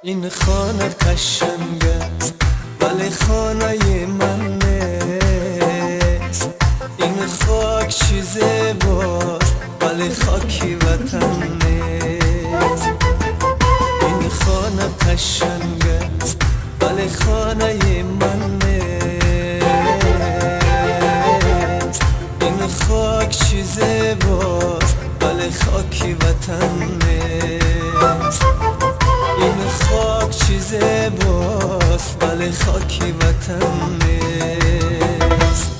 این خانه قشنگ است ولی خانه من نیست. این خاک چیز باست ولی خاکی وطن نیست. این خانه قشنگ است ولی خانه من نیست. این خاک چیز باست ولی خاکی وطن نیست. این خاک چیزه باست ولی خاکی وطن نیست.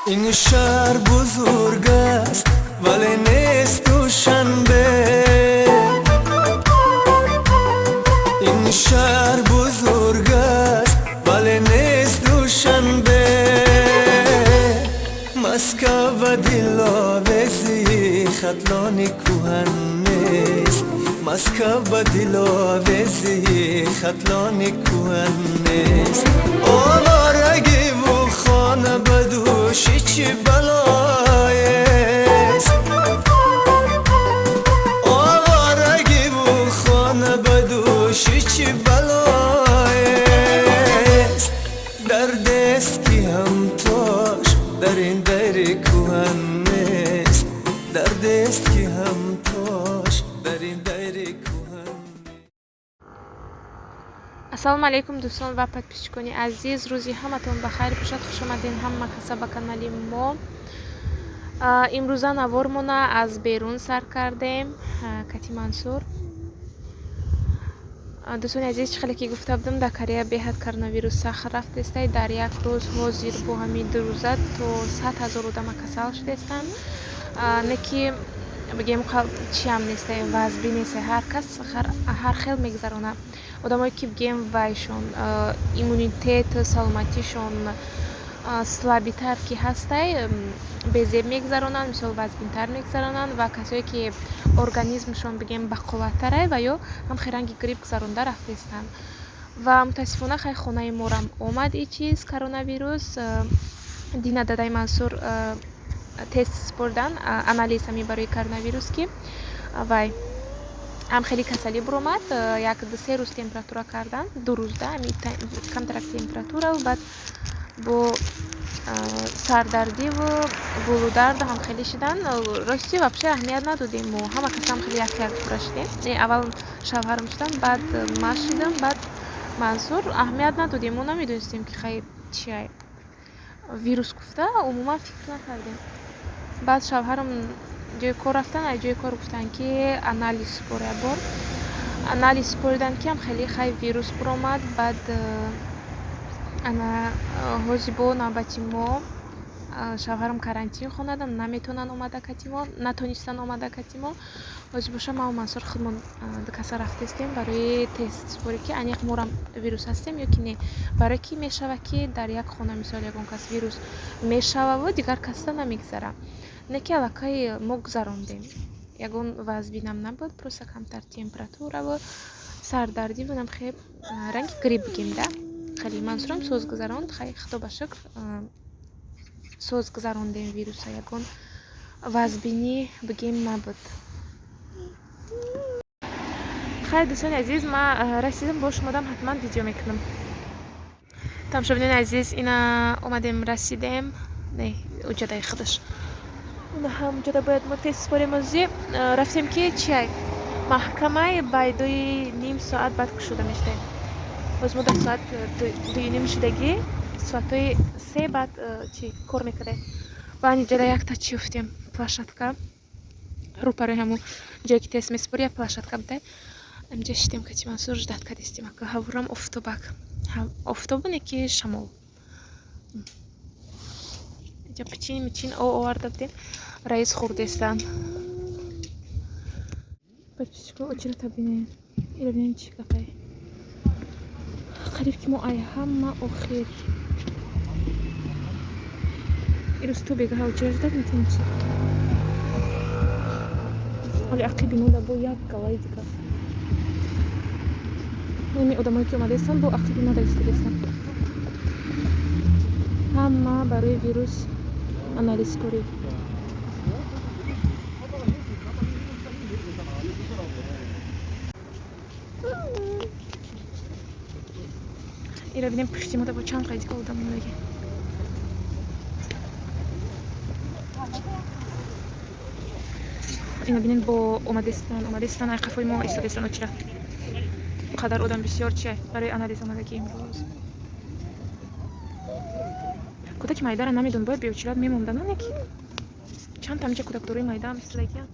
این شهر بزرگ است ولی نیست دوشنبه. این شهر بزرگ است ولی نیست دوشنبه. مسکو و دلاویزی خطلانی کوهن نیست. مسکو و دلاویزی خطلانی کوهن نیست. آوارگی و خانه بدوشی چی بلایست. آوارگی و خانه بدوشی چی بلایست. دردست کی هم توش در این دیر کوهن نیست. دردست کی هم توش در این دیر کوهن. ассалому алейкум дӯстон ва подписчикони азиз, рӯзи ҳаматон бахайр бошад. хуш омадин ҳама каса ба канали мо. имрӯза навормона аз берун сар кардем. кати мансур дӯстони азиз, чӣ хеле ки гуфта будам, дар Корея беҳад коронавирус сахт рафтестай. дар як рӯз ҳозир бо ҳамин рӯза то 100,000 одама касал шудестанд. не ки бигем чиам нестай, вазби нестай, ҳар кас ҳар хел мегузарона. одамое ки бигем вайшон иммунитет саломатишон слабитар ки ҳастай безеб мегузаронанд, мисол вазбинтар мегузаронанд, ва касое ки организмшон бигем бақувваттарай ва ё ҳамхи ранги грипп гузаронда рафтестанд. ва мутаассифона хай хонаи морам омад и чиз коронавирус. дина дадаи Мансур тест спордан анализами барои коронавирус ки вай ҳам хеле касалӣ буромад. 1-3 рӯз температура кардан, 2 рӯзда камтарак температура, баъд бо сардардиву булударду ҳам хеле шидан. рости вообще аҳамият надодем, мо ҳама кас ҳам хеле як пура шидем. аввал шавҳарам шудан, баъд ман шидам, баъд Мансур. аҳамият надодем, мо намедонистем ки хай чия вирус гуфта, умуман фикр накардем. баъд шавҳарам ҷои кор рафтан, аз ҷои кор гуфтанд ки анализ спор як бор анализ спориданд ки ҳам хеле хай вирус буромад. баъд ҳозир бо навбати мо шавҳарам карантин хонаданд, наметавонанд омада кати мо, натонистанд омада кати мо. ҳозир боша ман ва Мансур худмон ду каса рафтестем барои тест споре ки аниқ морам вирус ҳастем ё ки не. барое ки мешава ки дар як хона мисол ягон кас вирус мешававу дигар касда намегузара. не ки аллакай мо гузарондем. ягон вазбинам набуд, просто камтар температураву сардардиву намхеб ранги грипп бигем да. хеле Мансурам соз гузаронд, хай худо ба шукр соз гузарондем вируса, ягон вазбинӣ бигем набуд. хайр дӯстони азиз, ман расидам, бо шумо дам ҳатман видео мекунам. тамошобинони азиз, ина омадем расидем. не уҷадаи худаш ҳам ҷода бояд мо тест спорем. озӣ рафтем ки чиай маҳкамаи байдои ним соат баъд кушода мешудем. боз мо дар соат 2:30 шудагӣ соатҳои 3 баъд чи кор мекарде. ва ҷода якта чи уфтем плашатка рӯпарои ҳамун ҷое ки тест меспори, як плашатка будай. амҷа шидем кати Мансур ждат кардистем, ака ҳаворам офтобак офтобу не ки шамол. ҷа пичин оварда будем. раис хурдестан. подписчикон очередта бинем. ира бинем чи гапай. қариб ки мо ай ҳама охир 이로스 토비가 очередят митинчи. Оле ақибинуда бо як галайдика. Неми одамое ки омадестан бо ақибинода истодестан. Ҳама барои вирус анализкорӣ. Ира бинем пушти мода бо чанд қайдика одамонаги. Ина бинем бо омадестан ай қафои мо истодестан очира. қадар одам бисёр чия барои анализ омадаги имрӯз. кӯдаки майдара намедон бояд беочират мемондан ане ки чанд тамча кӯдакдорои майда мислагия.